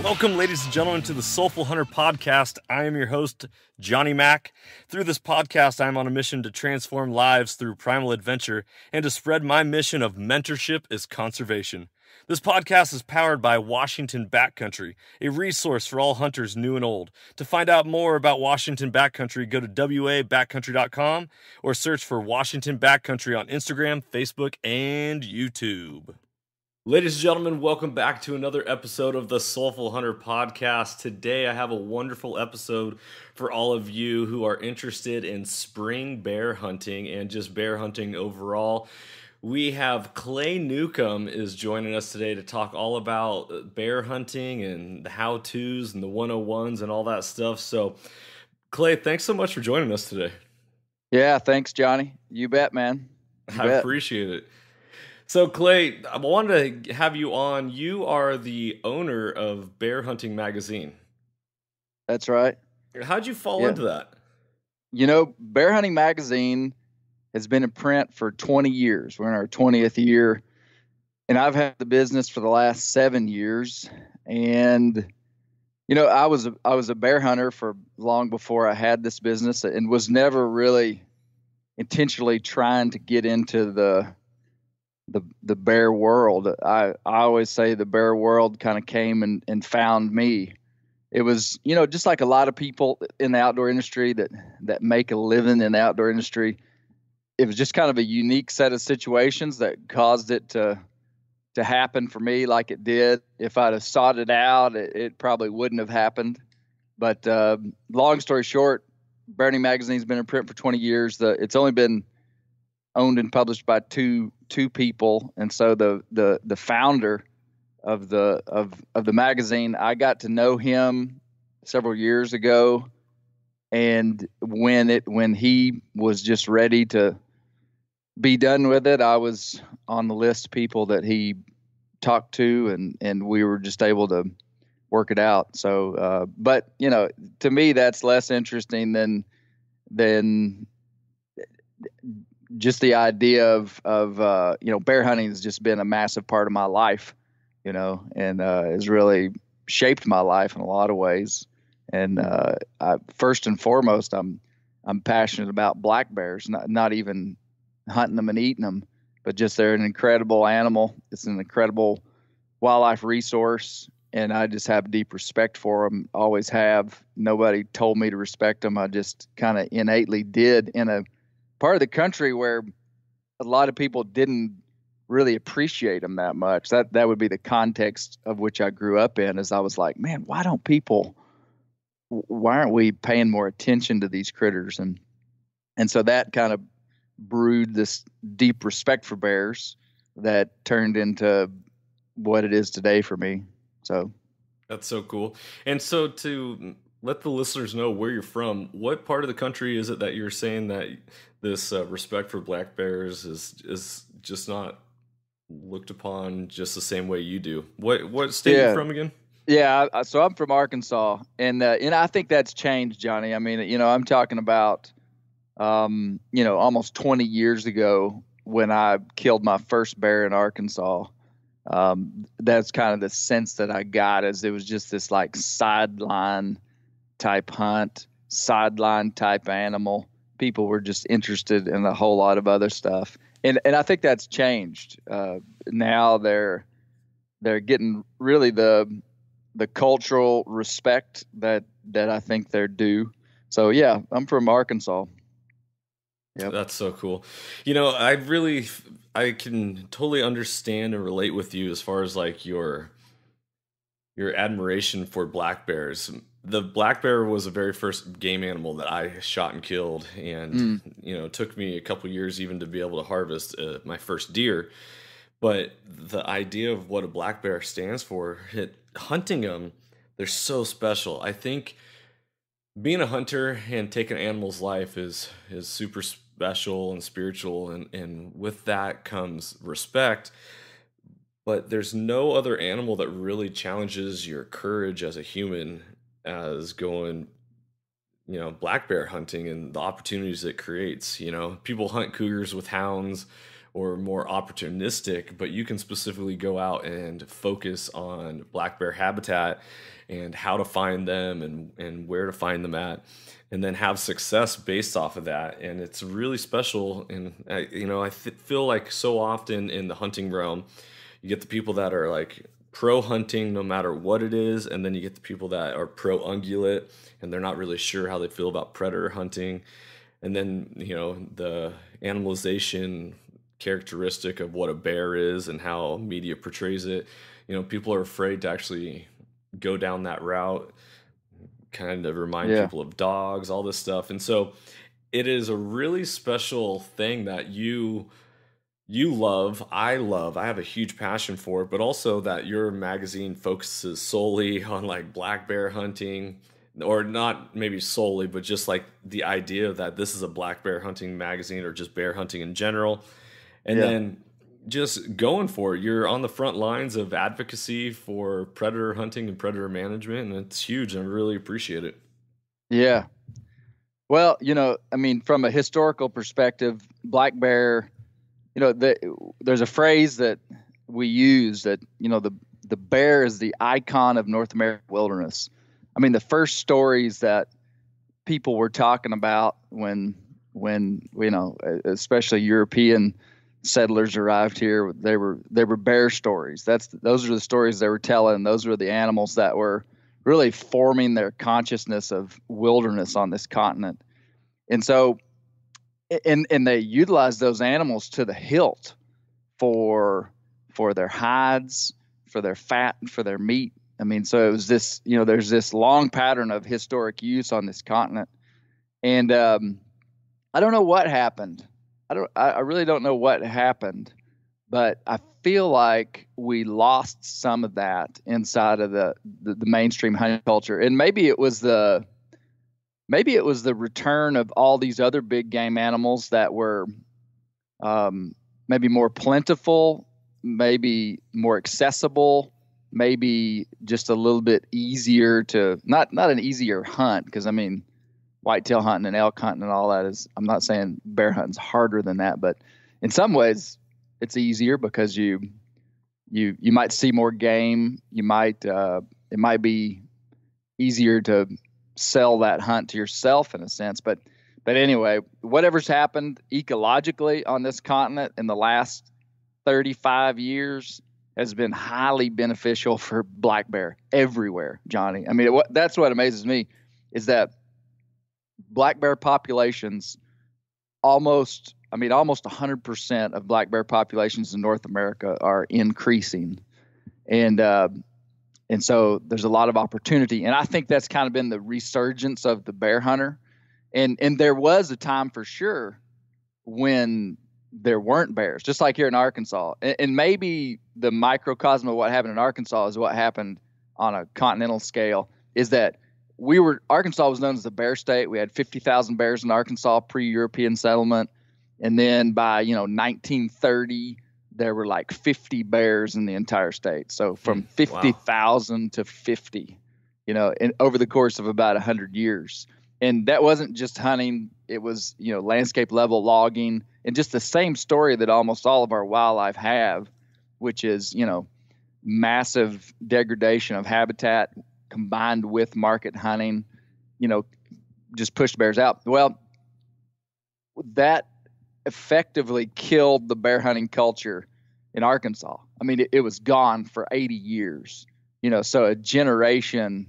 Welcome, ladies and gentlemen, to the Soulful Hunter Podcast. I am your host, Johnny Mack. Through this podcast, I am on a mission to transform lives through primal adventure and to spread my mission of mentorship as conservation. This podcast is powered by Washington Backcountry, a resource for all hunters new and old. To find out more about Washington Backcountry, go to wabackcountry.com or search for Washington Backcountry on Instagram, Facebook, and YouTube. Ladies and gentlemen, welcome back to another episode of the Soulful Hunter Podcast. Today I have a wonderful episode for all of you who are interested in spring bear hunting and just bear hunting overall. We have Clay Newcomb is joining us today to talk all about bear hunting and the how-tos and the 101s and all that stuff. So, Clay, thanks so much for joining us today. Yeah, thanks, Johnny. You bet, man. I appreciate it. So, Clay, I wanted to have you on. You are the owner of Bear Hunting Magazine. That's right. How'd you fall into that? You know, Bear Hunting Magazine has been in print for 20 years. We're in our 20th year, and I've had the business for the last 7 years. And, you know, I was a bear hunter for long before I had this business and was never really intentionally trying to get into the bear world. I always say the bear world kind of came and found me. It was, you know, just like a lot of people in the outdoor industry that make a living in the outdoor industry. It was just kind of a unique set of situations that caused it to happen for me like it did. If I'd have sought it out, it probably wouldn't have happened. But long story short, Bear Hunting Magazine's been in print for 20 years. It's only been owned and published by two people, and so the founder of the magazine, I got to know him several years ago, and when he was just ready to be done with it, I was on the list of people that he talked to, and we were just able to work it out. So, but you know, to me, that's less interesting than just the idea of you know, bear hunting has just been a massive part of my life, you know, and has really shaped my life in a lot of ways. And first and foremost, I'm passionate about black bears, not even hunting them and eating them, but just they're an incredible animal. It's an incredible wildlife resource, and I just have deep respect for them. Always have. Nobody told me to respect them. I just kind of innately did in a part of the country where a lot of people didn't really appreciate them that much. That would be the context of which I grew up in, is I was like, man, why aren't we paying more attention to these critters? And so that kind of brewed this deep respect for bears that turned into what it is today for me. So that's so cool. And so to let the listeners know where you're from, what part of the country is it that you're saying that this respect for black bears is just not looked upon just the same way you do? What state are you from again? Yeah, so I'm from Arkansas, and I think that's changed, Johnny. I mean, you know, I'm talking about you know, almost 20 years ago when I killed my first bear in Arkansas. That's kind of the sense that I got, as it was just this like sideline type hunt, sideline type animal. People were just interested in a whole lot of other stuff. And I think that's changed. Now they're getting really the cultural respect that I think they're due. So yeah, I'm from Arkansas. Yep. That's so cool. You know, I can totally understand and relate with you as far as like your admiration for black bears. The black bear was the very first game animal that I shot and killed, and you know, it took me a couple years even to be able to harvest my first deer. But the idea of what a black bear stands for, hunting them, they're so special. I think being a hunter and taking an animal's life is super special and spiritual, and with that comes respect. But there's no other animal that really challenges your courage as a human as going, you know, black bear hunting and the opportunities it creates. You know, people hunt cougars with hounds or more opportunistic, but you can specifically go out and focus on black bear habitat and how to find them and where to find them at, and then have success based off of that. And it's really special. And I feel like so often in the hunting realm, you get the people that are like pro hunting no matter what it is, and then you get the people that are pro ungulate and they're not really sure how they feel about predator hunting. And then the animalization characteristic of what a bear is and how media portrays it, people are afraid to actually go down that route, kind of remind people of dogs, all this stuff. And so it is a really special thing that you love, I have a huge passion for it, but also that your magazine focuses solely on like black bear hunting, or not maybe solely, but just like the idea that this is a black bear hunting magazine or just bear hunting in general. And then just going for it. You're on the front lines of advocacy for predator hunting and predator management, and it's huge. And I really appreciate it. Yeah. Well, from a historical perspective, black bear, there's a phrase that we use that, the bear is the icon of North American wilderness. I mean, the first stories that people were talking about when especially European settlers arrived here, they were bear stories. Those are the stories they were telling. Those were the animals that were really forming their consciousness of wilderness on this continent. And so, and they utilized those animals to the hilt for their hides, for their fat, and for their meat. I mean, so it was this, there's this long pattern of historic use on this continent. And I don't know what happened. I really don't know what happened, but I feel like we lost some of that inside of the mainstream hunting culture. And maybe it was the return of all these other big game animals that were maybe more plentiful, maybe more accessible, maybe just a little bit easier to not an easier hunt, because I mean, whitetail hunting and elk hunting and all that is, I'm not saying bear hunting's harder than that, but in some ways it's easier because you might see more game. You might it might be easier to sell that hunt to yourself in a sense. But anyway, whatever's happened ecologically on this continent in the last 35 years has been highly beneficial for black bear everywhere, Johnny. I mean, that's what amazes me is that black bear populations almost 100% of black bear populations in North America are increasing. And so there's a lot of opportunity. And I think that's kind of been the resurgence of the bear hunter. And there was a time for sure when there weren't bears, just like here in Arkansas. And maybe the microcosm of what happened in Arkansas is what happened on a continental scale, is that Arkansas was known as the bear state. We had 50,000 bears in Arkansas pre-European settlement. And then by, 1930, there were like 50 bears in the entire state. So from 50,000 to 50, over the course of about 100 years. And that wasn't just hunting. It was, landscape level logging, and just the same story that almost all of our wildlife have, which is, massive degradation of habitat combined with market hunting, just pushed bears out. Well, that effectively killed the bear hunting culture in Arkansas. I mean, it was gone for 80 years, so a generation,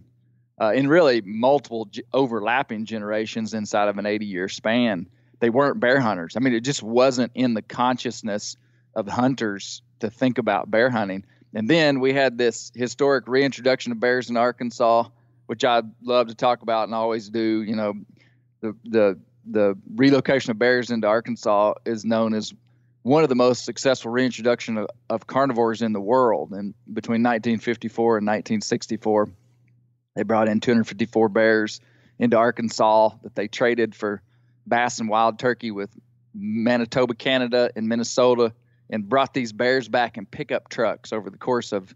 and really multiple overlapping generations inside of an 80-year span, they weren't bear hunters. I mean, it just wasn't in the consciousness of hunters to think about bear hunting. And then we had this historic reintroduction of bears in Arkansas, which I love to talk about and always do. The relocation of bears into Arkansas is known as one of the most successful reintroduction of carnivores in the world. And between 1954 and 1964, they brought in 254 bears into Arkansas that they traded for bass and wild turkey with Manitoba, Canada, and Minnesota, and brought these bears back in pickup trucks over the course of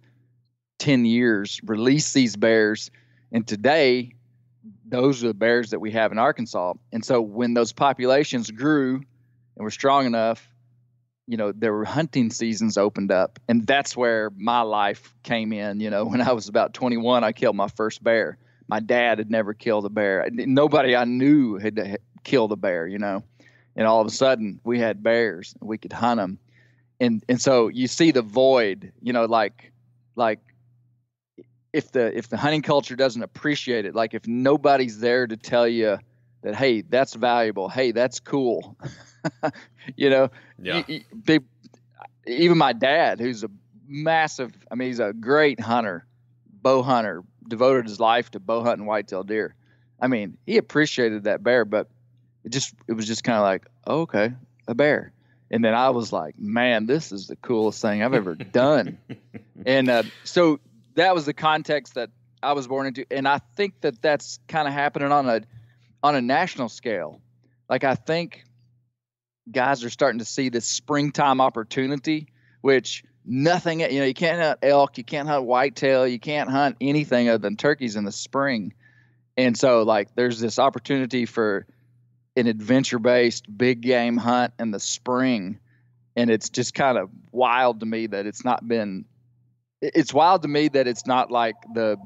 10 years, released these bears. And today, those are the bears that we have in Arkansas. And so when those populations grew and were strong enough, there were hunting seasons opened up, and that's where my life came in. When I was about 21, I killed my first bear. My dad had never killed a bear. Nobody I knew had killed a bear, and all of a sudden we had bears and we could hunt them. And so you see the void, like if the hunting culture doesn't appreciate it, like if nobody's there to tell you that, hey, that's valuable, hey, that's cool. Yeah. Even my dad, who's a massive, he's a great hunter, bow hunter, devoted his life to bow hunting whitetail deer. He appreciated that bear, but it was just kind of like, oh, okay, a bear. And then I was like, man, this is the coolest thing I've ever done. And so that was the context that I was born into. And I think that that's kind of happening on a national scale. Like, I think guys are starting to see this springtime opportunity, which nothing, you can't hunt elk, you can't hunt whitetail, you can't hunt anything other than turkeys in the spring. And so, like, there's this opportunity for an adventure-based big game hunt in the spring. And it's just kind of wild to me that it's not like the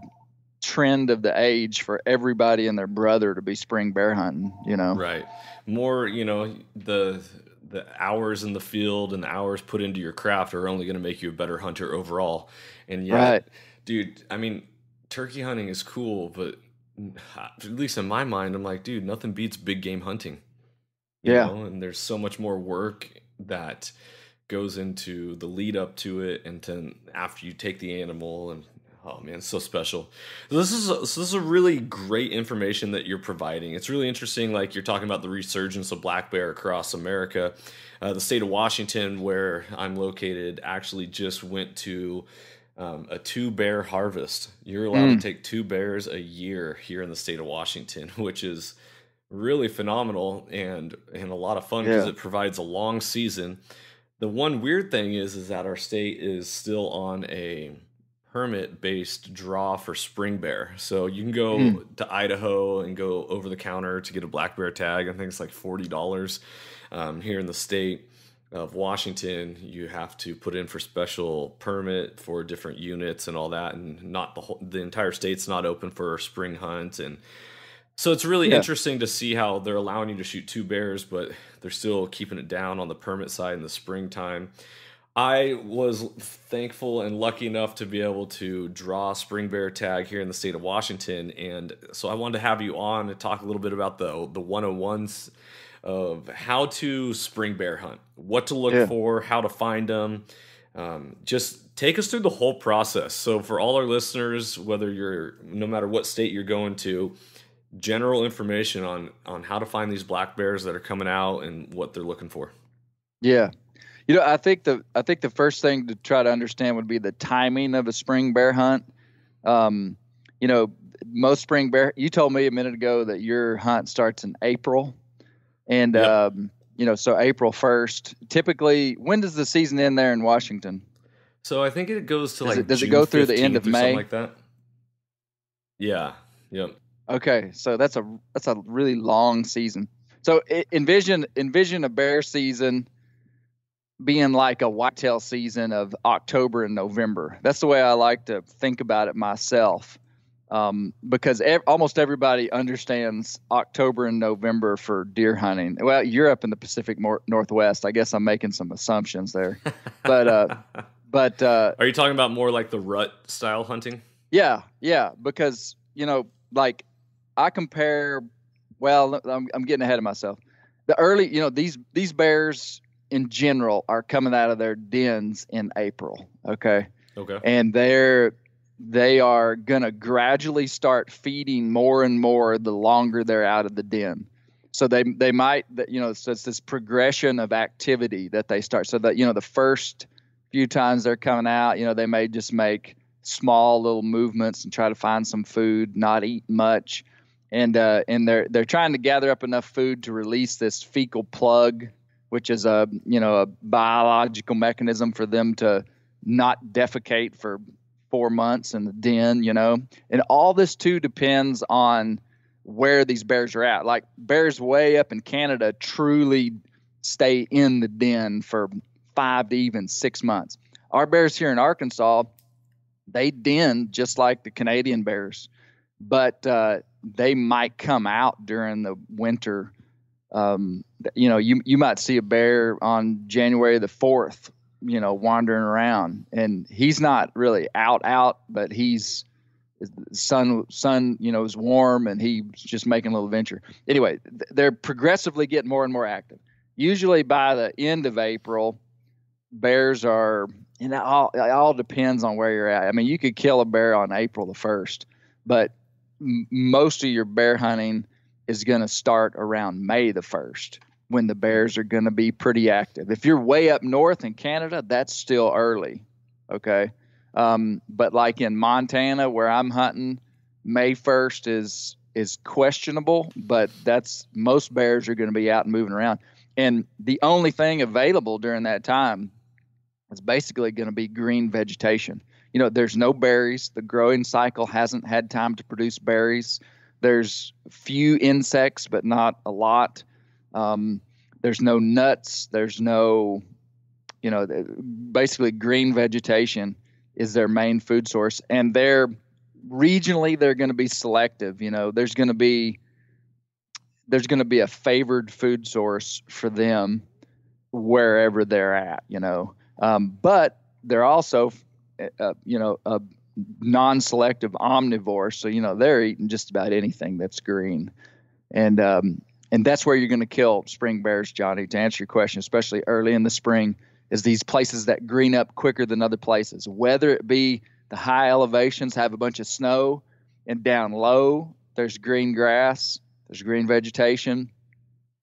trend of the age for everybody and their brother to be spring bear hunting, Right. More, the hours in the field and the hours put into your craft are only going to make you a better hunter overall. And yeah, right. Dude, turkey hunting is cool, but at least in my mind, I'm like, dude, nothing beats big game hunting. You know? And there's so much more work that goes into the lead up to it, and then after you take the animal, and oh man, it's so special. This is a really great information that you're providing. It's really interesting. Like, you're talking about the resurgence of black bear across America. The state of Washington, where I'm located, actually just went to a 2-bear harvest. You're allowed to take 2 bears a year here in the state of Washington, which is really phenomenal and a lot of fun because it provides a long season. The one weird thing is that our state is still on a permit-based draw for spring bear. So you can go to Idaho and go over the counter to get a black bear tag. I think it's like $40. Here in the state of Washington, you have to put in for special permit for different units and all that, and not the entire state's not open for spring hunt. And so it's really interesting to see how they're allowing you to shoot 2 bears, but they're still keeping it down on the permit side in the springtime. I was thankful and lucky enough to be able to draw a spring bear tag here in the state of Washington. And so I wanted to have you on and talk a little bit about the 101s of how to spring bear hunt, what to look for, how to find them. Just take us through the whole process. So for all our listeners, no matter what state you're going to, general information on how to find these black bears that are coming out and what they're looking for. Yeah. I think the first thing to try to understand would be the timing of a spring bear hunt. Most spring bear, you told me a minute ago that your hunt starts in April. And, so April 1st, typically, when does the season end there in Washington? So I think it goes to does it go through the end of May? Something like that. Yeah. Yep. Okay. So that's a really long season. So envision a bear season being like a whitetail season of October and November. That's the way I like to think about it myself. Because almost everybody understands October and November for deer hunting. Well, you're up in the Pacific Northwest. I guess I'm making some assumptions there. But are you talking about more like the rut style hunting? Yeah. Because, like I compare, well, I'm getting ahead of myself. The early, these bears in general are coming out of their dens in April. Okay. And they are going to gradually start feeding more and more the longer they're out of the den. So they might, so it's this progression of activity that they start. So that, the first few times they're coming out, they may just make small little movements and try to find some food, not eat much. And they're trying to gather up enough food to release this fecal plug, which is a biological mechanism for them to not defecate for 4 months in the den, and all this too depends on where these bears are at. Like bears way up in Canada truly stay in the den for 5 to even 6 months. Our bears here in Arkansas, they den just like the Canadian bears, but they might come out during the winter. You might see a bear on January the 4th, wandering around, and he's not really out, but he's sun, is warm, and he's just making a little venture. Anyway, they're progressively getting more and more active. Usually by the end of April, bears are, it all depends on where you're at. I mean, you could kill a bear on April the 1st, but most of your bear hunting is going to start around May the 1st, when the bears are going to be pretty active. If you're way up north in Canada, that's still early. Okay. But like in Montana, where I'm hunting, May 1st is questionable, but most bears are going to be out and moving around. And the only thing available during that time is basically going to be green vegetation. There's no berries. The growing cycle hasn't had time to produce berries. There's few insects, but not a lot. There's no nuts. There's no, basically green vegetation is their main food source. And they're regionally going to be selective. There's going to be a favored food source for them wherever they're at, but they're also, a non-selective omnivore. So, they're eating just about anything that's green. And that's where you're going to kill spring bears, Johnny, to answer your question, especially early in the spring, is these places that green up quicker than other places, whether it be the high elevations have a bunch of snow, and down low, there's green grass, there's green vegetation.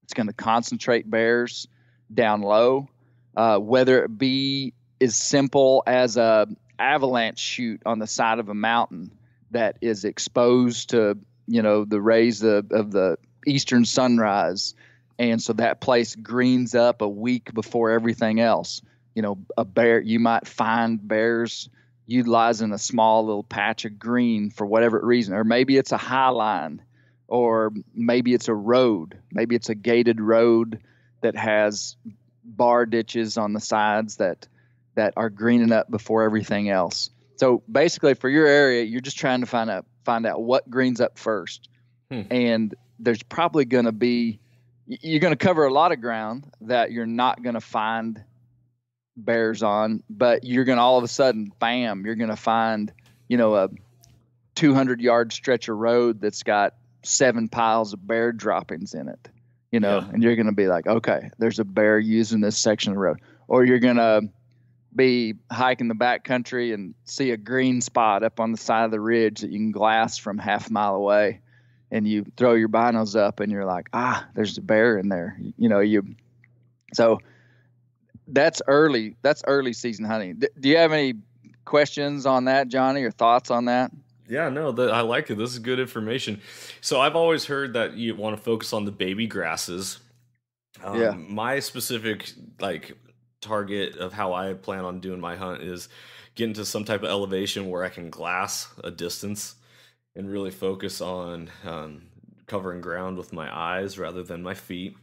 It's going to concentrate bears down low, whether it be as simple as a avalanche chute on the side of a mountain that is exposed to, the rays of the eastern sunrise. And so that place greens up a week before everything else. A bear, you might find bears utilizing a small little patch of green for whatever reason, or maybe it's a high line, or maybe it's a road. Maybe it's a gated road that has bar ditches on the sides that are greening up before everything else. So basically for your area, you're just trying to find out what greens up first. And there's probably going to be, you're going to cover a lot of ground that you're not going to find bears on, but you're going to all of a sudden, bam, you're going to find, a 200-yard stretch of road that's got 7 piles of bear droppings in it, and you're going to be like, okay, there's a bear using this section of the road. Or you're going to be hiking the backcountry and see a green spot up on the side of the ridge that you can glass from half a mile away, and you throw your binos up and you're like, there's a bear in there. So that's early season hunting. Do you have any questions on that, Johnny, or thoughts on that? Yeah, no, I like it. This is good information. So I've always heard that you want to focus on the baby grasses. My specific target of how I plan on doing my hunt is getting to some type of elevation where I can glass a distance and really focus on covering ground with my eyes rather than my feet.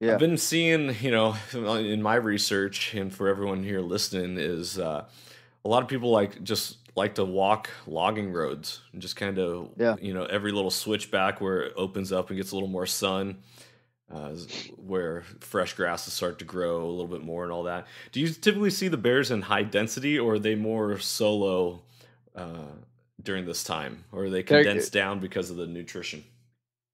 Yeah. I've been seeing, in my research, and for everyone here listening, is a lot of people like to walk logging roads and just kind of, every little switchback where it opens up and gets a little more sun, where fresh grasses start to grow a little bit more and all that. Do you typically see the bears in high density, or are they more solo during this time, or are they condensed down because of the nutrition?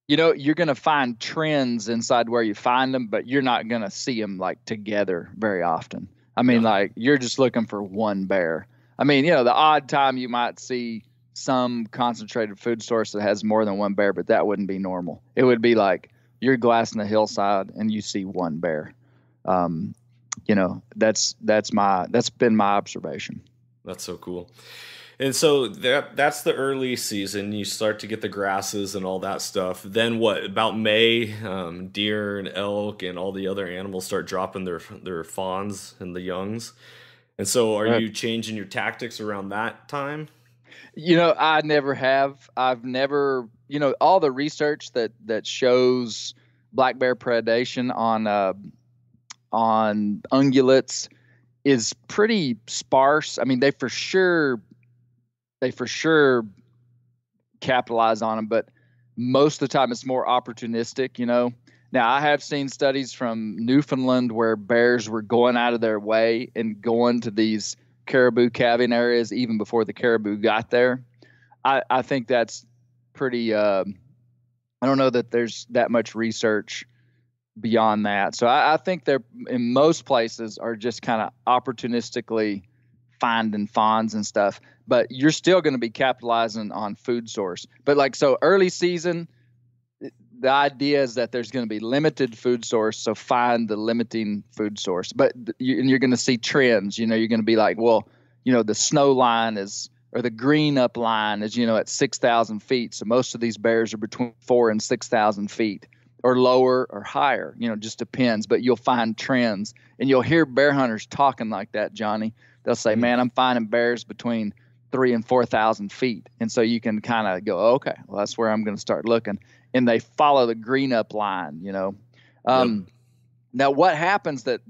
You're going to find trends inside where you find them, but you're not going to see them together very often. I mean, you're just looking for one bear. I mean, the odd time you might see some concentrated food source that has more than one bear, but that wouldn't be normal. It would be like you're glassing a hillside and you see one bear. That's been my observation. That's so cool. And so that's the early season. You start to get the grasses and all that stuff. Then what? About May, deer and elk and all the other animals start dropping their fawns and the youngs. And so are you changing your tactics around that time? I never have. I've never, all the research that shows black bear predation on ungulates is pretty sparse. I mean, they for sure capitalize on them, but most of the time it's more opportunistic, you know. Now, I have seen studies from Newfoundland where bears were going out of their way and going to these caribou calving areas even before the caribou got there. I think that's pretty, I don't know that there's that much research beyond that. So I think they're, in most places, are just kind of opportunistically finding fawns and stuff, but you're still going to be capitalizing on food source. But like, so early season, the idea is that there's going to be limited food source, so find the limiting food source. But you're going to see trends. You know, you're going to be like, well, you know, the snow line is, or the green up line is, you know, at 6,000 feet. So most of these bears are between 4,000 and 6,000 feet, or lower or higher. You know, just depends. But you'll find trends, and you'll hear bear hunters talking like that, Johnny. They'll say, "Man, I'm finding bears between 3,000 and 4,000 feet," and so you can kind of go, "Okay, well, that's where I'm going to start looking." And they follow the green up line, you know. Now, what happens that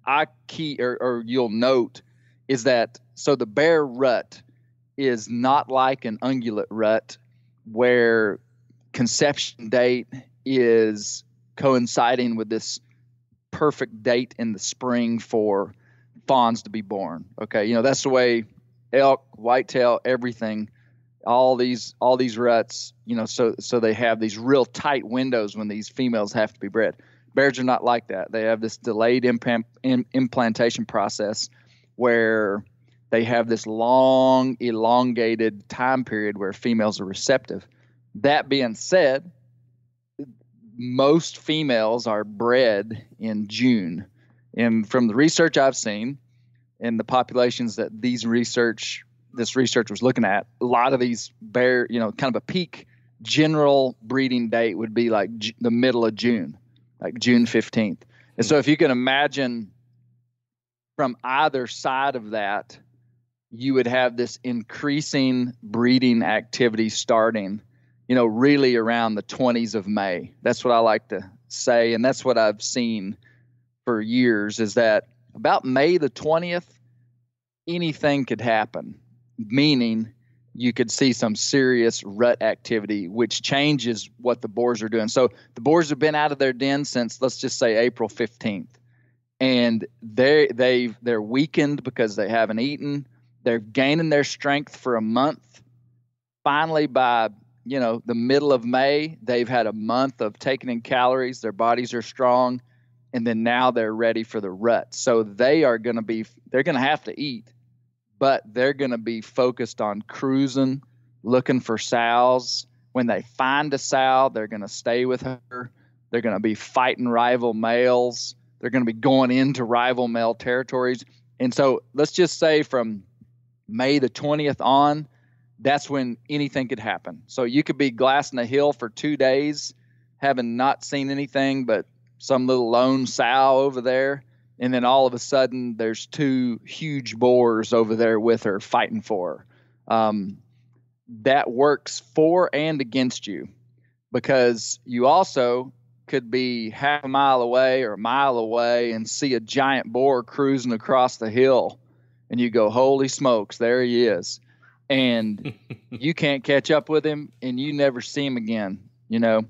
I key or you'll note is that, so the bear rut is not like an ungulate rut where conception date is coinciding with this perfect date in the spring for fawns to be born. Okay, you know, that's the way elk, whitetail, everything, all these ruts, you know, so they have these real tight windows when these females have to be bred. Bears are not like that. They have this delayed implantation process where they have this long, elongated time period where females are receptive. That being said, most females are bred in June. And from the research I've seen and the populations that this research was looking at, a lot of these bear, you know, kind of a peak general breeding date would be like the middle of June, like June 15th. And so if you can imagine from either side of that, you would have this increasing breeding activity starting, you know, really around the 20s of May. That's what I like to say. And that's what I've seen for years, is that about May the 20th, anything could happen, meaning you could see some serious rut activity, which changes what the boars are doing. So the boars have been out of their den since, let's just say, April 15th. And they're weakened because they haven't eaten. They're gaining their strength for a month. Finally, by, you know, the middle of May, they've had a month of taking in calories. Their bodies are strong. And then now they're ready for the rut. So they're going to have to eat, but they're going to be focused on cruising, looking for sows. When they find a sow, they're going to stay with her. They're going to be fighting rival males. They're going to be going into rival male territories. And so let's just say from May the 20th on, that's when anything could happen. So you could be glassing a hill for 2 days, having not seen anything but some little lone sow over there. And then all of a sudden there's 2 huge boars over there with her fighting for her. That works for and against you, because you also could be half a mile away or a mile away and see a giant boar cruising across the hill. And you go, holy smokes, there he is. And you can't catch up with him and you never see him again. You know,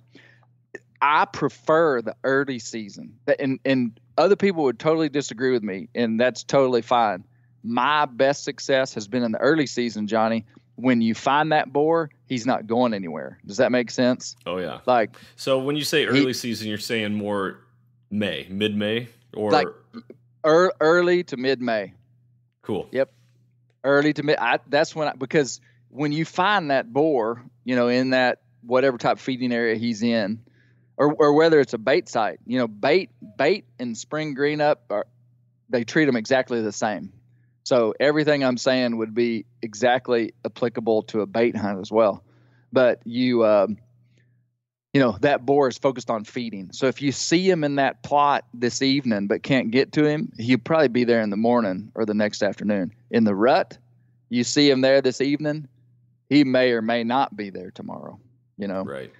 I prefer the early season, and other people would totally disagree with me, and that's totally fine. My best success has been in the early season, Johnny. When you find that boar, he's not going anywhere. Does that make sense? Oh yeah. Like, so when you say early season, you're saying more May, mid-May, or like early to mid-May. Cool. Yep. Early to mid. That's when because when you find that boar, you know, in that whatever type of feeding area he's in, or whether it's a bait site, you know, bait and spring green up, they treat them exactly the same. So everything I'm saying would be exactly applicable to a bait hunt as well. But you know, that boar is focused on feeding. So if you see him in that plot this evening but can't get to him, he'll probably be there in the morning or the next afternoon. In the rut, you see him there this evening, he may or may not be there tomorrow, you know. Right.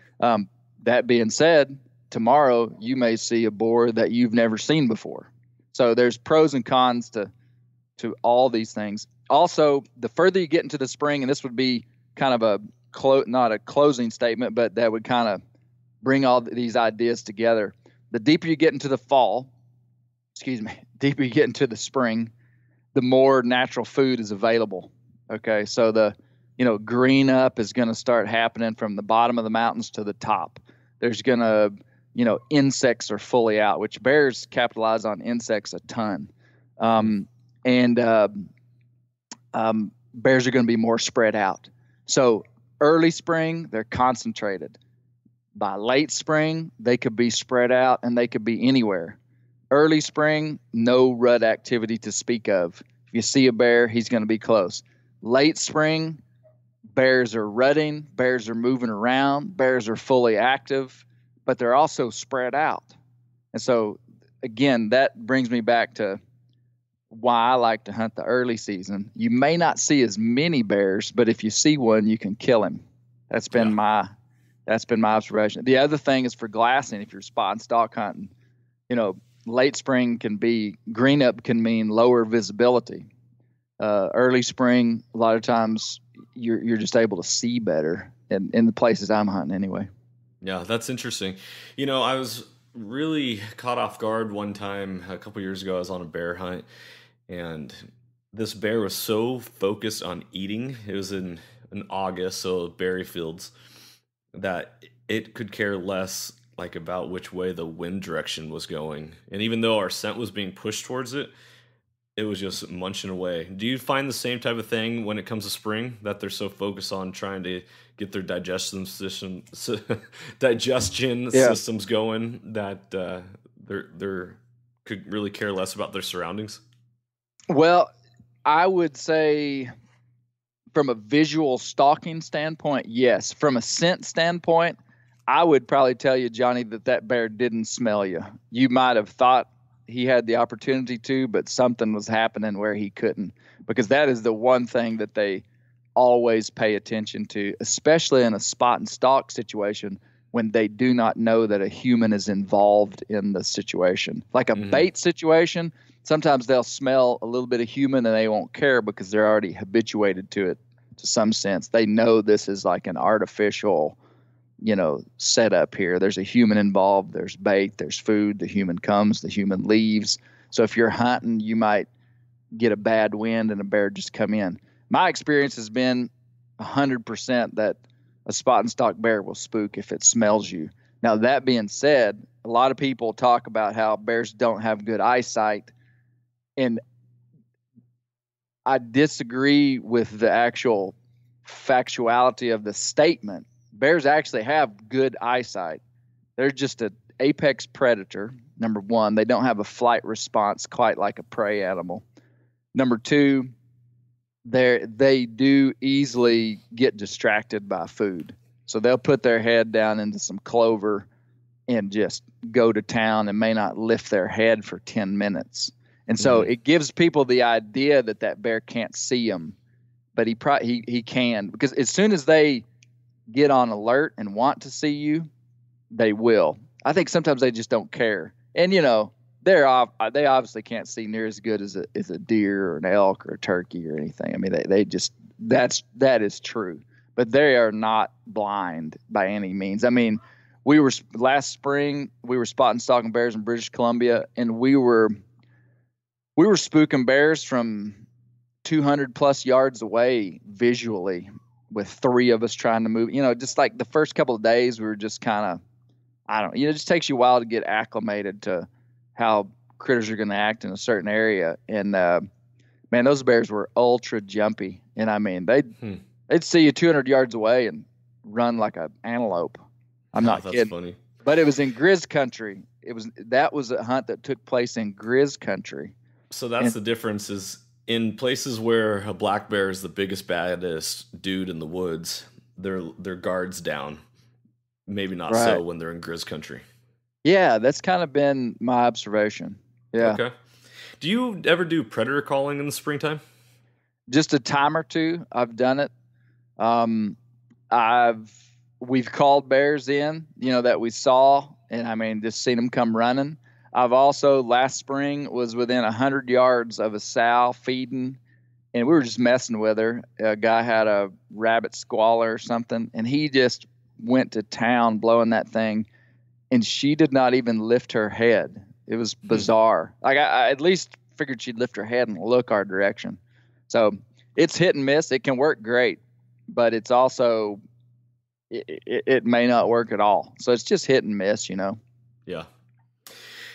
That being said, tomorrow you may see a boar that you've never seen before. So there's pros and cons to all these things. Also, the further you get into the spring, and this would be kind of a not a closing statement, but that would kind of bring all these ideas together. The deeper you get into the fall, deeper you get into the spring, the more natural food is available. Okay, so the green up is going to start happening from the bottom of the mountains to the top. There's going to, insects are fully out, which bears capitalize on insects a ton. And bears are going to be more spread out. So early spring, they're concentrated. By late spring, they could be spread out and they could be anywhere. Early spring, no rut activity to speak of. If you see a bear, he's going to be close. Late spring, bears are rutting, bears are moving around, bears are fully active, but they're also spread out. And so, again, that brings me back to why I like to hunt the early season. You may not see as many bears, but if you see one, you can kill him. That's been my observation. The other thing is for glassing. If you're spot and stalk hunting, late spring green up can mean lower visibility. Early spring, a lot of times you're just able to see better in the places I'm hunting anyway. Yeah, that's interesting. I was really caught off guard one time a couple years ago. I was on a bear hunt, and this bear was so focused on eating. It was in August, so berry fields, that it could care less about which way the wind direction was going. And even though our scent was being pushed towards it, it was just munching away. Do you find the same type of thing when it comes to spring, that they're so focused on trying to get their digestion systems going that they're could really care less about their surroundings? Well, I would say from a visual stalking standpoint, yes. From a scent standpoint, I would probably tell you, Johnny, that bear didn't smell you. You might have thought he had the opportunity to, but something was happening where he couldn't, because that is the one thing that they always pay attention to, especially in a spot and stalk situation when they do not know that a human is involved in the situation. Like a bait situation, sometimes they'll smell a little bit of human and they won't care because they're already habituated to it to some sense. They know this is like an artificial setup here. There's a human involved. There's bait. There's food. The human comes. The human leaves. So if you're hunting, you might get a bad wind and a bear just come in. My experience has been 100% that a spot and stalk bear will spook if it smells you. Now, that being said, a lot of people talk about how bears don't have good eyesight, and I disagree with the actual factuality of the statement. Bears actually have good eyesight. They're just an apex predator. Number one, they don't have a flight response quite like a prey animal. Number two, they do easily get distracted by food. So they'll put their head down into some clover and just go to town and may not lift their head for 10 minutes. And so it gives people the idea that bear can't see them, but he can, because as soon as they get on alert and want to see you, they will. I think sometimes they just don't care. And, they obviously can't see near as good as a deer or an elk or a turkey or anything. I mean, they just, that is true. But they are not blind by any means. I mean, last spring, we were spotting stalking bears in British Columbia, and we were spooking bears from 200 plus yards away visually, with three of us trying to move. Just like the first couple of days, we were just kind of, it just takes you a while to get acclimated to how critters are going to act in a certain area. And man, those bears were ultra jumpy. And I mean, they'd see you 200 yards away and run like an antelope. I'm not kidding. That's funny. But it was in Grizz country. That was a hunt that took place in Grizz country. So that's the difference, is in places where a black bear is the biggest, baddest dude in the woods, their guard's down. Maybe not so when they're in Grizz country. Yeah, that's kind of been my observation. Yeah. Okay. Do you ever do predator calling in the springtime? Just a time or two. I've done it. I've we've called bears in, that we saw, and I mean, just seen them come running. I've also last spring was within 100 yards of a sow feeding, and we were just messing with her. A guy had a rabbit squalor or something, and he just went to town blowing that thing, and she did not even lift her head. It was bizarre. Like I at least figured she'd lift her head and look our direction. So it's hit and miss. It can work great, but it's also it may not work at all. So it's just hit and miss, Yeah.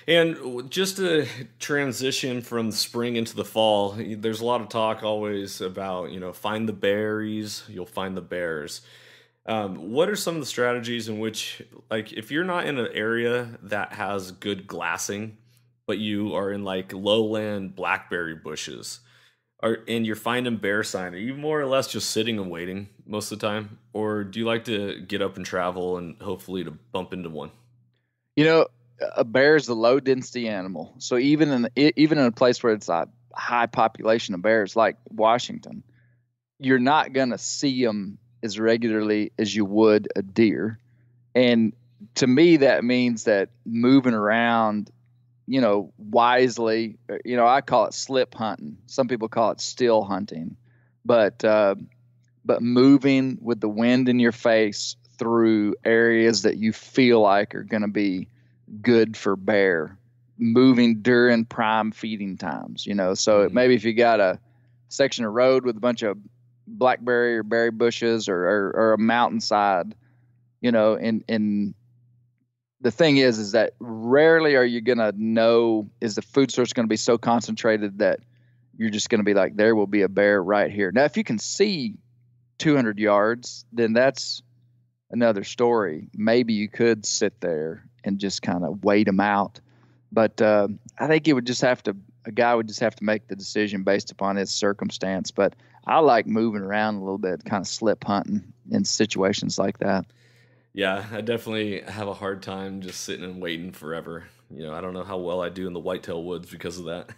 And just to transition from the spring into the fall, there's a lot of talk always about, find the berries, you'll find the bears. What are some of the strategies in which, like, if you're not in an area that has good glassing, but you are in like lowland blackberry bushes, and you're finding bear sign, are you more or less just sitting and waiting most of the time? Or do you like to get up and travel and hopefully to bump into one? A bear is a low density animal. So even in a place where it's a high population of bears like Washington, you're not going to see them as regularly as you would a deer. And to me, that means that moving around, wisely, I call it slip hunting. Some people call it still hunting, but moving with the wind in your face through areas that you feel like are going to be good for bear, moving during prime feeding times, so maybe if you got a section of road with a bunch of blackberry or berry bushes or a mountainside, and the thing is that rarely are you going to know, is the food source going to be so concentrated that you're just going to be like, there will be a bear right here. Now, if you can see 200 yards, then that's another story. Maybe you could sit there and just kind of wait them out. But I think a guy would just have to make the decision based upon his circumstance. But I like moving around a little bit, kind of slip hunting in situations like that. Yeah, I definitely have a hard time just sitting and waiting forever. I don't know how well I do in the whitetail woods because of that.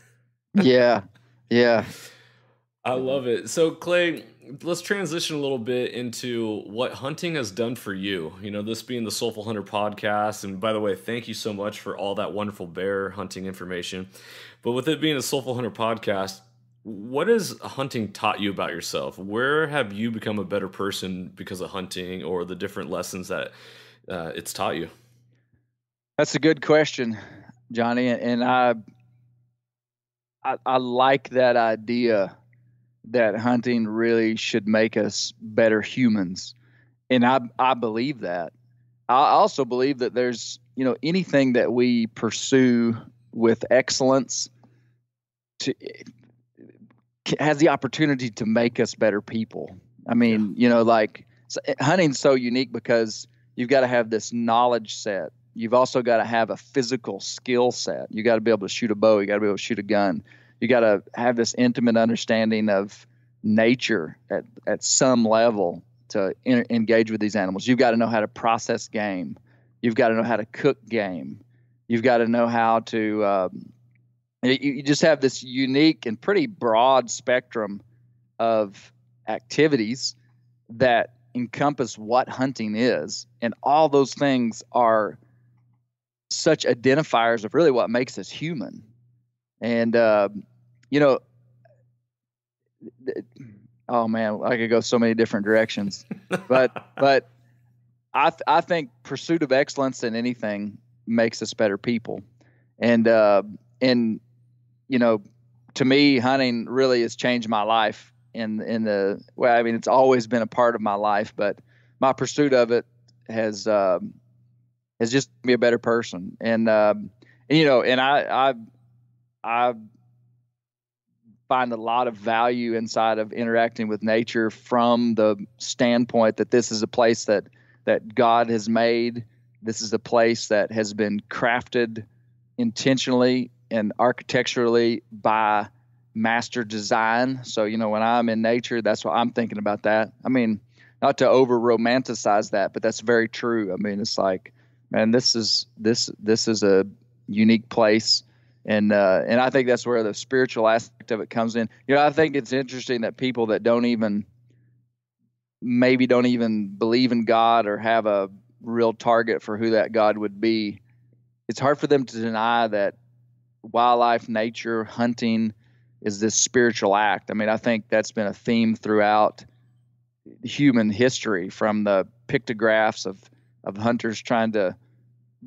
Yeah. I love it. So, Clay, let's transition a little bit into what hunting has done for you. This being the Soulful Hunter podcast. And by the way, thank you so much for all that wonderful bear hunting information. But with it being a Soulful Hunter podcast, what has hunting taught you about yourself? Where have you become a better person because of hunting, or the different lessons that it's taught you? That's a good question, Johnny. And I like that idea that hunting really should make us better humans. And I believe that. I also believe that there's, anything that we pursue with excellence has the opportunity to make us better people. I mean, hunting's so unique because you've got to have this knowledge set. You've also got to have a physical skill set. You got to be able to shoot a bow. You got to be able to shoot a gun. You got to have this intimate understanding of nature at some level to engage with these animals. You've got to know how to process game. You've got to know how to cook game. You've got to know how to you just have this unique and pretty broad spectrum of activities that encompass what hunting is. And all those things are such identifiers of really what makes us human. And, oh man, I could go so many different directions, but I think pursuit of excellence in anything makes us better people. And to me, hunting really has changed my life it's always been a part of my life, but my pursuit of it has just made me a better person. And I find a lot of value inside of interacting with nature from the standpoint that this is a place that God has made. This is a place that has been crafted intentionally and architecturally by master design. So, when I'm in nature, that's what I'm thinking about that. I mean, not to over romanticize that, but that's very true. I mean, it's like, man, this is a unique place. And I think that's where the spiritual aspect of it comes in. I think it's interesting that people that don't even maybe don't even believe in God or have a real target for who that God would be, it's hard for them to deny that wildlife, nature, hunting is this spiritual act. I mean, I think that's been a theme throughout human history, from the pictographs of hunters trying to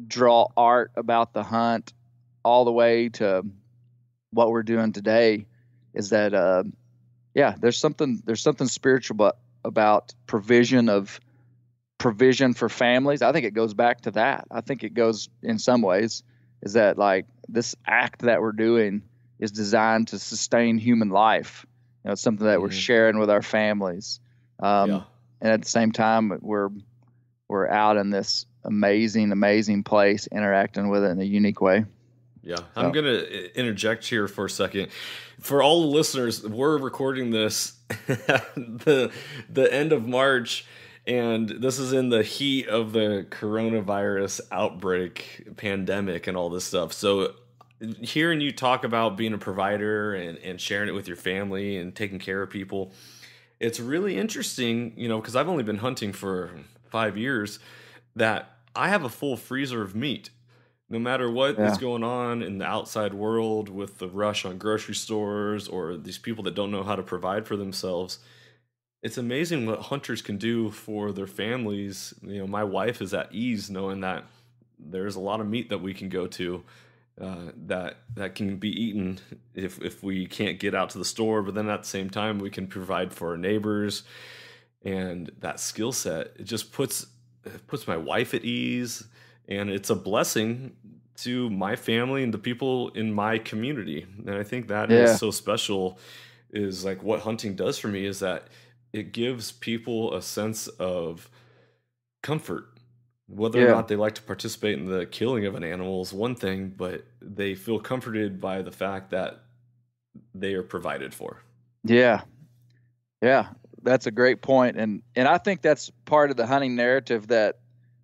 draw art about the hunt all the way to what we're doing today. Is that yeah, there's something spiritual about provision for families. I think it goes back to that. I think it goes, in some ways, is that like this act that we're doing is designed to sustain human life. You know, it's something that we're sharing with our families. And at the same time, we're out in this amazing place, interacting with it in a unique way. Yeah, so. I'm going to interject here for a second. For all the listeners, we're recording this the end of March, and this is in the heat of the coronavirus outbreak, pandemic, and all this stuff. So hearing you talk about being a provider and sharing it with your family and taking care of people, it's really interesting, you know, because I've only been hunting for 5 years, that I have a full freezer of meat. No matter what is going on in the outside world with the rush on grocery stores or these people that don't know how to provide for themselves, it's amazing what hunters can do for their families. You know, my wife is at ease knowing that there's a lot of meat that we can go to that can be eaten if we can't get out to the store. But then at the same time, we can provide for our neighbors, and that skill set, it just puts my wife at ease. And it's a blessing to my family and the people in my community. And I think that is so special, is like what hunting does for me, is that it gives people a sense of comfort. Whether or not they like to participate in the killing of an animal is one thing, but they feel comforted by the fact that they are provided for. Yeah. Yeah, that's a great point. And I think that's part of the hunting narrative that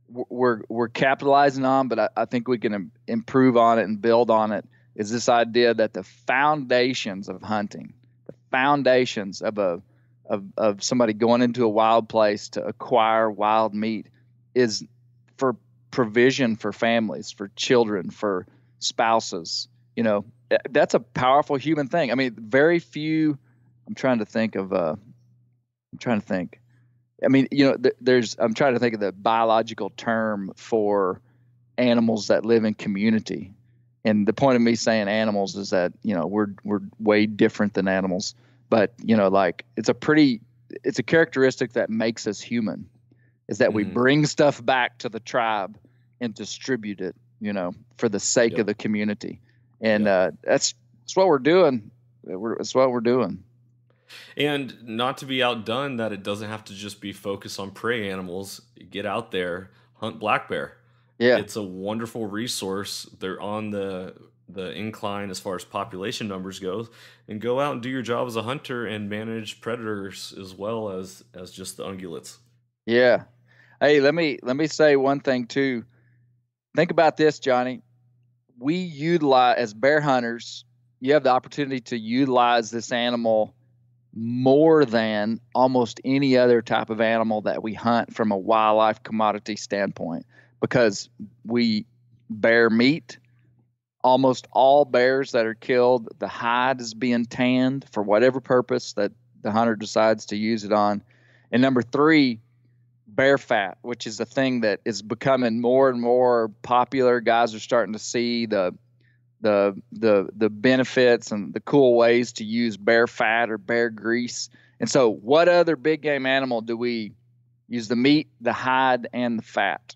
we're capitalizing on, but I think we can improve on it and build on it, is this idea that the foundations of hunting, the foundations of somebody going into a wild place to acquire wild meat, is for provision for families, for children, for spouses. You know, that's a powerful human thing. I mean, very few, I'm trying to think. I mean, you know, I'm trying to think of the biological term for animals that live in community. And the point of me saying animals is that, you know, we're way different than animals, but, you know, like it's a characteristic that makes us human, is that we bring stuff back to the tribe and distribute it, you know, for the sake of the community. And that's what we're doing. It's what we're doing. And not to be outdone, that it doesn't have to just be focused on prey animals. Get out there, hunt black bear. Yeah, it's a wonderful resource. They're on the incline as far as population numbers goes, and go out and do your job as a hunter and manage predators as well as just the ungulates. Yeah. Hey, let me say one thing too. Think about this, Johnny. We utilize, as bear hunters, you have the opportunity to utilize this animal more than almost any other type of animal that we hunt from a wildlife commodity standpoint, because we bear meat. Almost all bears that are killed, the hide is being tanned for whatever purpose that the hunter decides to use it on. And number 3, bear fat, which is a thing that is becoming more and more popular. Guys are starting to see the benefits and the cool ways to use bear fat or bear grease. And so what other big game animal do we use the meat, the hide, and the fat?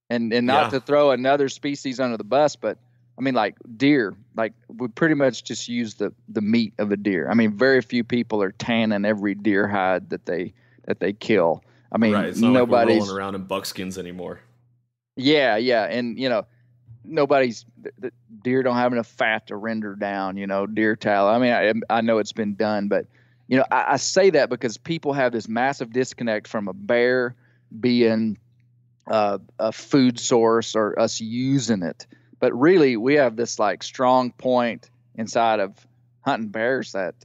And not to throw another species under the bus, but I mean, like deer, like we pretty much just use the meat of a deer. I mean, very few people are tanning every deer hide that they kill. I mean, right. It's not nobody's like we're rolling around in buckskins anymore. Yeah. And, you know, the deer don't have enough fat to render down, you know, deer tallow. I mean, I know it's been done, but, you know, I say that because people have this massive disconnect from a bear being a food source or us using it. But really, we have this like strong point inside of hunting bears that,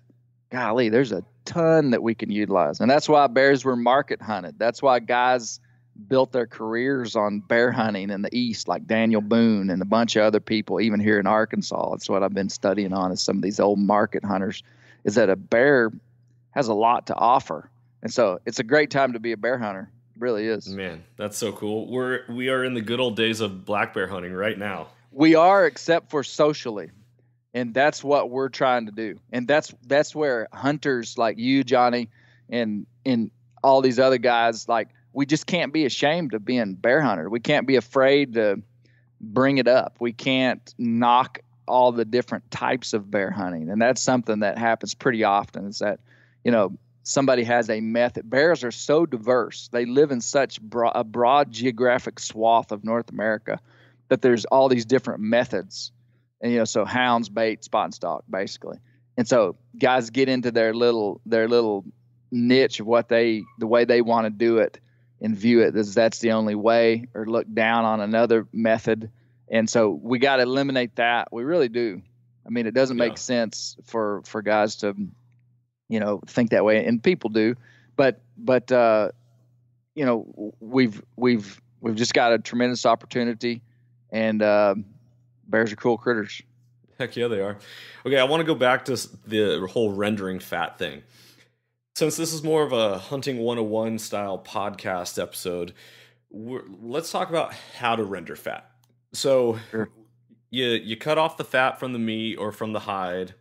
golly, there's a ton that we can utilize. And that's why bears were market hunted. That's why guys built their careers on bear hunting in the East, like Daniel Boone and a bunch of other people, even here in Arkansas. That's what I've been studying on, is some of these old market hunters, is that a bear has a lot to offer. And so it's a great time to be a bear hunter. It really is. Man, that's so cool. We are in the good old days of black bear hunting right now. We are, except for socially. And that's what we're trying to do. And that's where hunters like you, Johnny, and all these other guys, like, we just can't be ashamed of being bear hunter. We can't be afraid to bring it up. We can't knock all the different types of bear hunting. And that's something that happens pretty often, is that, somebody has a method. Bears are so diverse. They live in such a broad geographic swath of North America that there's all these different methods. And, so hounds, bait, spot and stalk, basically. And so guys get into their little niche of the way they want to do it and view it as that's the only way, or look down on another method. And so we got to eliminate that. We really do. I mean, it doesn't make sense for guys to, think that way, and people do, but we've just got a tremendous opportunity, and bears are cool critters. Heck yeah, they are. Okay, I want to go back to the whole rendering fat thing. Since this is more of a hunting 101 style podcast episode, let's talk about how to render fat. So sure. You cut off the fat from the meat or from the hide.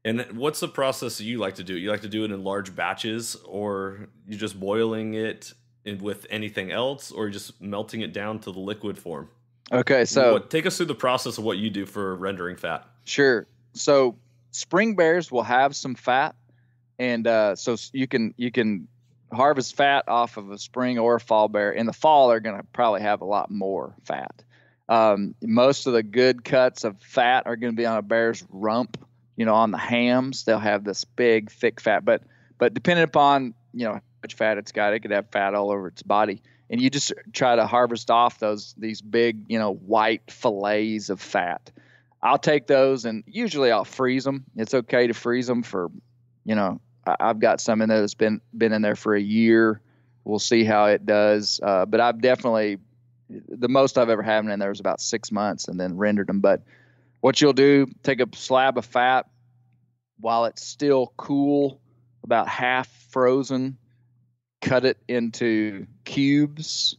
And what's the process that you like to do? You like to do it in large batches, or you just boiling it with anything else, or just melting it down to the liquid form? Okay, so take us through the process of what you do for rendering fat. Sure. So spring bears will have some fat, and so you can harvest fat off of a spring or a fall bear. In the fall, they're going to probably have a lot more fat. Most of the good cuts of fat are going to be on a bear's rump. On the hams, they'll have this big, thick fat. But depending upon, how much fat it's got, it could have fat all over its body. And you just try to harvest off these big, white fillets of fat. I'll take those, and usually I'll freeze them. It's okay to freeze them for, I've got some in there that's been in there for a year. We'll see how it does. But I've definitely, the most I've ever had in there was about 6 months, and then rendered them. But what you'll do, take a slab of fat while it's still cool, about half frozen, cut it into cubes.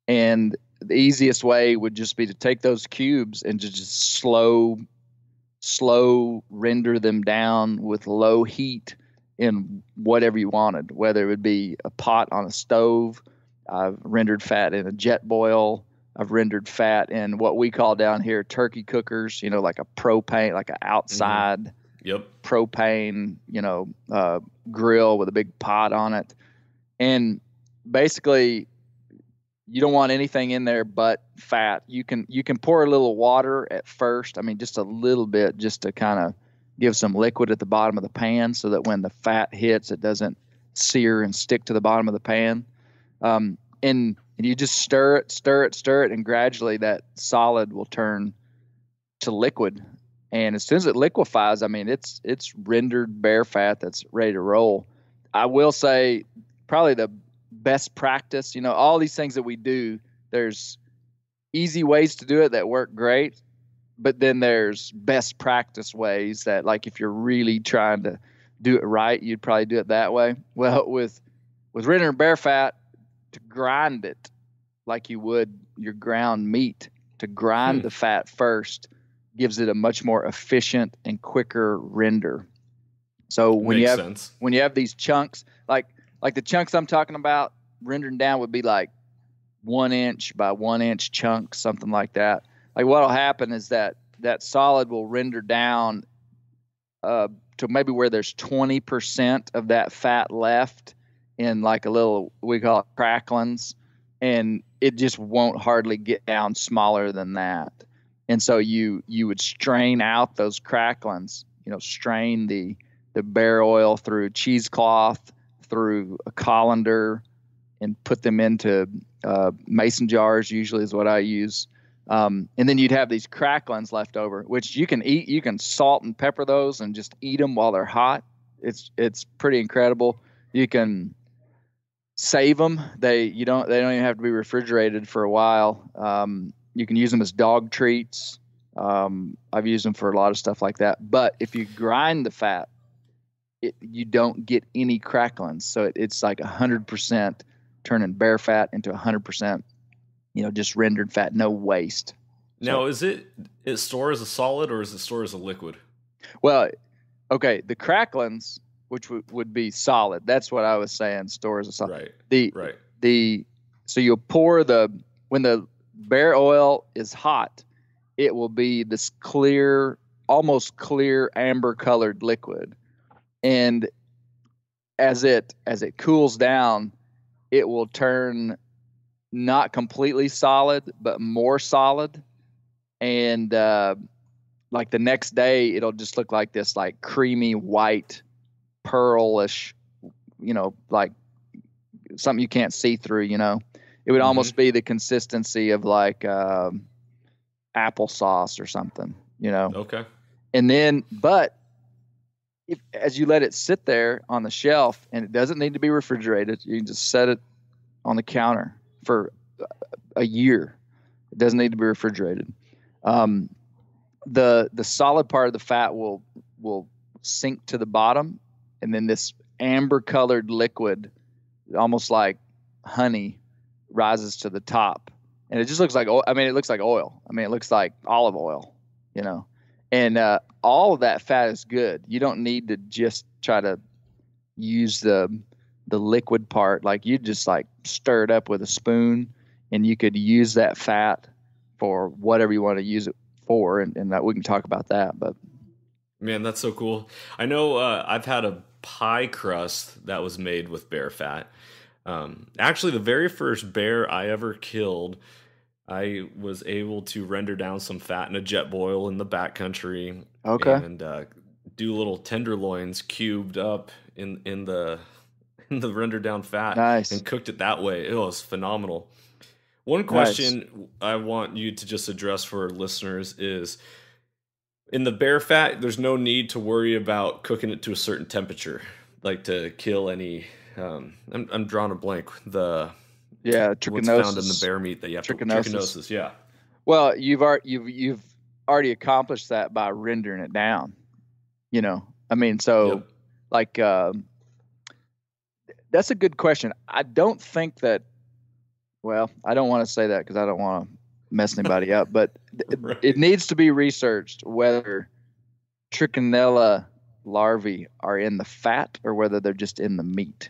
And the easiest way would just be to take those cubes and just slow render them down with low heat in whatever you wanted, whether it would be a pot on a stove. I've rendered fat in a jet boil. I've rendered fat in what we call down here turkey cookers, like a propane, like an outside propane, grill with a big pot on it. And basically, you don't want anything in there but fat. You can pour a little water at first. I mean, just a little bit, just to kind of give some liquid at the bottom of the pan, so that when the fat hits, it doesn't sear and stick to the bottom of the pan. And you just stir it, and gradually that solid will turn to liquid. And as soon as it liquefies, I mean, it's rendered bear fat that's ready to roll. I will say probably the best practice, all these things that we do, there's easy ways to do it that work great, but then there's best practice ways that, like, if you're really trying to do it right, you'd probably do it that way. Well, with rendering bear fat, to grind it like you would your ground meat, to grind the fat first gives it a much more efficient and quicker render. So when you have these chunks, like the chunks I'm talking about, rendering down would be like 1 inch by 1 inch chunks, something like that. Like, what'll happen is that solid will render down to maybe where there's 20% of that fat left in like a little, we call it cracklings, and it just won't hardly get down smaller than that. And so you would strain out those cracklings, strain the bear oil through cheesecloth, through a colander, and put them into mason jars, usually is what I use. And then you'd have these cracklings left over, which you can eat. You can salt and pepper those and just eat them while they're hot. It's pretty incredible. You can save them. They don't even have to be refrigerated for a while. You can use them as dog treats. I've used them for a lot of stuff like that. But if you grind the fat, you don't get any cracklings. So it's like 100% turning bear fat into 100%, just rendered fat, no waste. Now, is it stored as a solid or is it stored as a liquid? Well, okay, the cracklings, which would be solid. That's what I was saying. Store as a solid. Right. So you'll pour when the bear oil is hot, it will be this clear, almost clear amber colored liquid. And as it cools down, it will turn not completely solid, but more solid. And like the next day, it'll just look like this, like creamy white, pearlish, like something you can't see through. It would almost be the consistency of like applesauce or something. Okay. And then, but as you let it sit there on the shelf, and it doesn't need to be refrigerated, you can just set it on the counter for a year. It doesn't need to be refrigerated. The solid part of the fat will sink to the bottom, and then this amber colored liquid, almost like honey, rises to the top, and it just looks like oil. I mean, it looks like oil. I mean, it looks like olive oil, and all of that fat is good. You don't need to just try to use the liquid part. Like, you just like stir it up with a spoon, and you could use that fat for whatever you want to use it for, and that we can talk about that. But man, that's so cool. I know I've had a pie crust that was made with bear fat. Actually, the very first bear I ever killed, I was able to render down some fat in a jet boil in the backcountry. Okay. And do little tenderloins cubed up in the rendered down fat. Nice. And cooked it that way. It was phenomenal. One question I want you to just address for listeners is, in the bear fat, there's no need to worry about cooking it to a certain temperature, like to kill any. I'm drawing a blank. Trichinosis. What's found in the bear meat that you have trichinosis. Yeah. Well, you've already accomplished that by rendering it down. I mean, so like that's a good question. I don't think that. Well, I don't want to say that because I don't want to mess anybody up, but Right. It needs to be researched whether trichinella larvae are in the fat or whether they're just in the meat.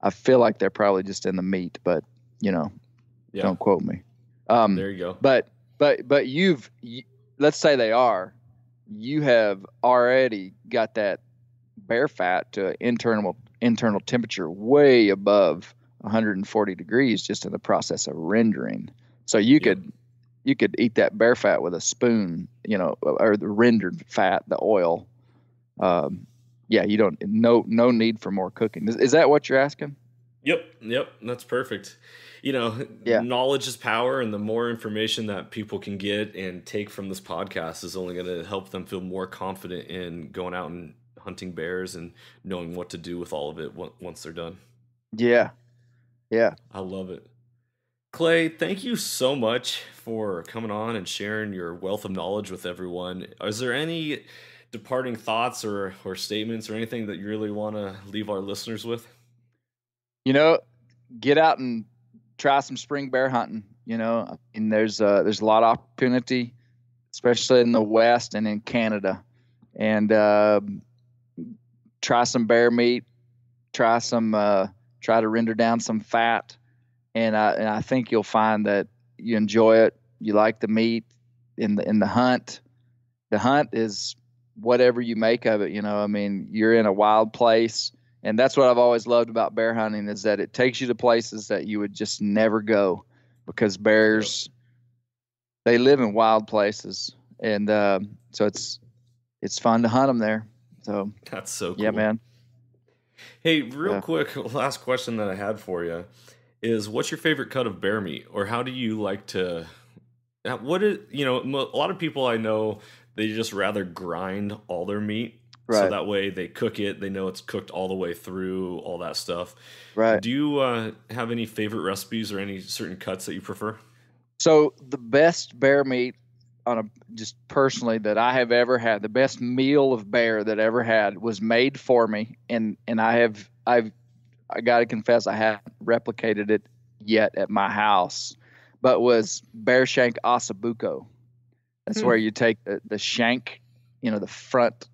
I feel like they're probably just in the meat, but don't quote me. There you go. But let's say they are. You have already got that bear fat to an internal temperature way above 140 degrees just in the process of rendering. So you could eat that bear fat with a spoon, or the rendered fat, the oil. You don't no need for more cooking. Is that what you're asking? Yep, that's perfect. Knowledge is power, and the more information that people can get and take from this podcast is only going to help them feel more confident in going out and hunting bears and knowing what to do with all of it once they're done. Yeah. I love it. Clay, thank you so much for coming on and sharing your wealth of knowledge with everyone. Is there any departing thoughts or statements or anything that you really want to leave our listeners with? Get out and try some spring bear hunting. And there's a lot of opportunity, especially in the West and in Canada. And try some bear meat. Try to render down some fat, and I think you'll find that you enjoy it. You like the meat in the hunt. The hunt is whatever you make of it. I mean, you're in a wild place. And that's what I've always loved about bear hunting, is that it takes you to places that you would just never go, because bears, they live in wild places. And so it's fun to hunt them there. So that's so cool. Yeah, man. Hey, real quick, last question that I had for you is, what's your favorite cut of bear meat, or how do you like to, a lot of people I know, they just rather grind all their meat. So Right. that way they cook it, they know it's cooked all the way through, all that stuff. Right. Do you have any favorite recipes or any certain cuts that you prefer? So the best bear meat just personally that I have ever had, the best meal of bear that I ever had was made for me, and I got to confess I haven't replicated it yet at my house, but was bear shank ossobuco. That's where you take the shank, the front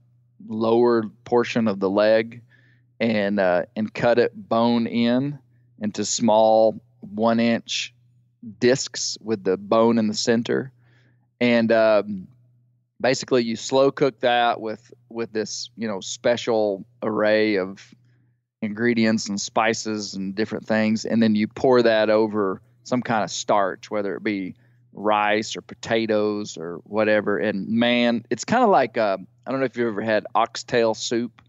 lower portion of the leg, and cut it bone in into small 1 inch discs with the bone in the center, and basically you slow cook that with this special array of ingredients and spices and different things, and then you pour that over some kind of starch, whether it be rice or potatoes or whatever. And man, it's kind of like I don't know if you've ever had oxtail soup.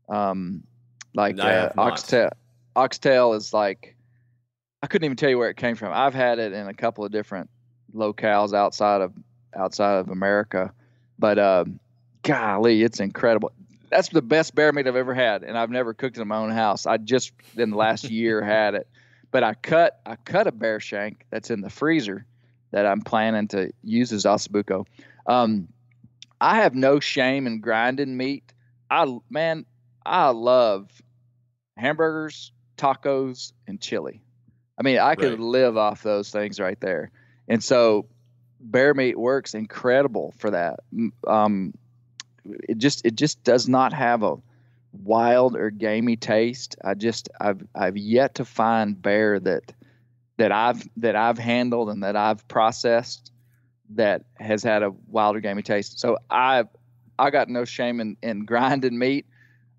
Like I have not. oxtail is like, I couldn't even tell you where it came from. I've had it in a couple of different locales outside of America, but golly, it's incredible. That's the best bear meat I've ever had, and I've never cooked it in my own house. I just in the last year had it, but I cut a bear shank that's in the freezer that I'm planning to use as ossobuco. I have no shame in grinding meat. I love hamburgers, tacos, and chili. I mean, I could Right. live off those things right there. And so bear meat works incredible for that. It just does not have a wild or gamey taste. I've yet to find bear that I've handled and that I've processed that has had a wild or gamey taste. So I got no shame in grinding meat.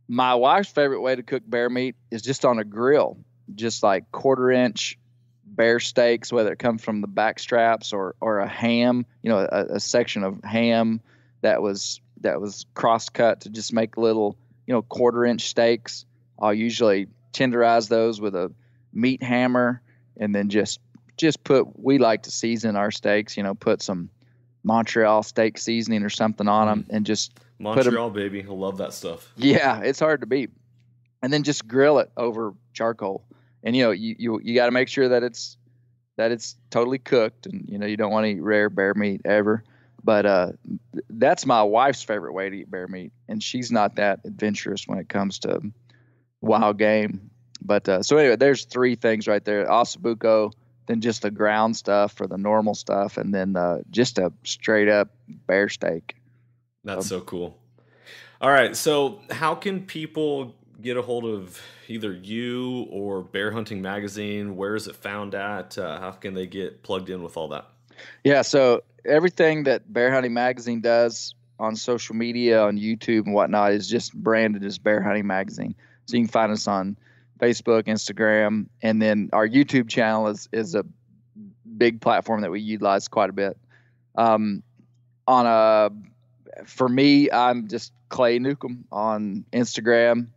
My wife's favorite way to cook bear meat is just on a grill, just like 1/4 inch bear steaks, whether it comes from the back straps or a ham, a section of ham that was cross cut to just make little, 1/4 inch steaks. I'll usually tenderize those with a meat hammer, and then just we like to season our steaks, put some Montreal steak seasoning or something on them, and just Montreal, baby. I love that stuff. yeah, it's hard to beat. And then just grill it over charcoal. And you got to make sure that it's totally cooked, and you don't want to eat rare bear meat ever. But that's my wife's favorite way to eat bear meat, and she's not that adventurous when it comes to wild game. But so anyway, there's 3 things right there: ossobuco, then just the ground stuff for the normal stuff, and then just a straight up bear steak. That's so cool. All right. So how can people get a hold of either you or Bear Hunting Magazine? Where is it found at? How can they get plugged in with all that? Yeah, so everything that Bear Hunting Magazine does on social media, on YouTube and whatnot, is just branded as Bear Hunting Magazine. So you can find us on Facebook, Instagram, and then our YouTube channel is a big platform that we utilize quite a bit. For me, I'm just Clay Newcomb on Instagram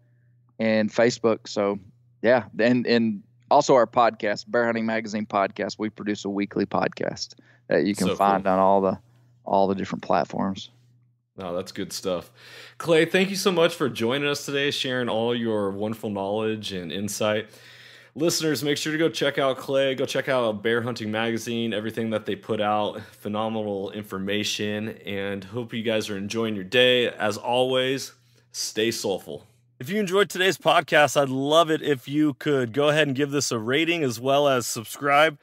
and Facebook. So yeah, and also our podcast, Bear Hunting Magazine podcast. We produce a weekly podcast that you can find on all the different platforms. Oh, that's good stuff. Clay, thank you so much for joining us today, sharing all your wonderful knowledge and insight. Listeners, make sure to go check out Clay. Go check out Bear Hunting Magazine, everything that they put out. Phenomenal information, and hope you guys are enjoying your day. As always, stay soulful. If you enjoyed today's podcast, I'd love it if you could go ahead and give this a rating as well as subscribe.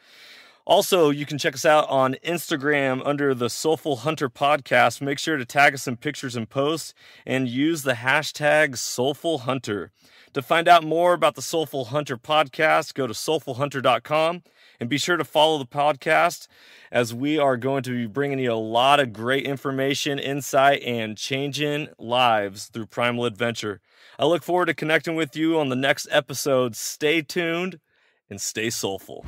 Also, you can check us out on Instagram under the Soulful Hunter Podcast. Make sure to tag us in pictures and posts and use the hashtag Soulful Hunter. To find out more about the Soulful Hunter Podcast, go to soulfulhunter.com and be sure to follow the podcast, as we are going to be bringing you a lot of great information, insight, and changing lives through primal adventure. I look forward to connecting with you on the next episode. Stay tuned and stay soulful.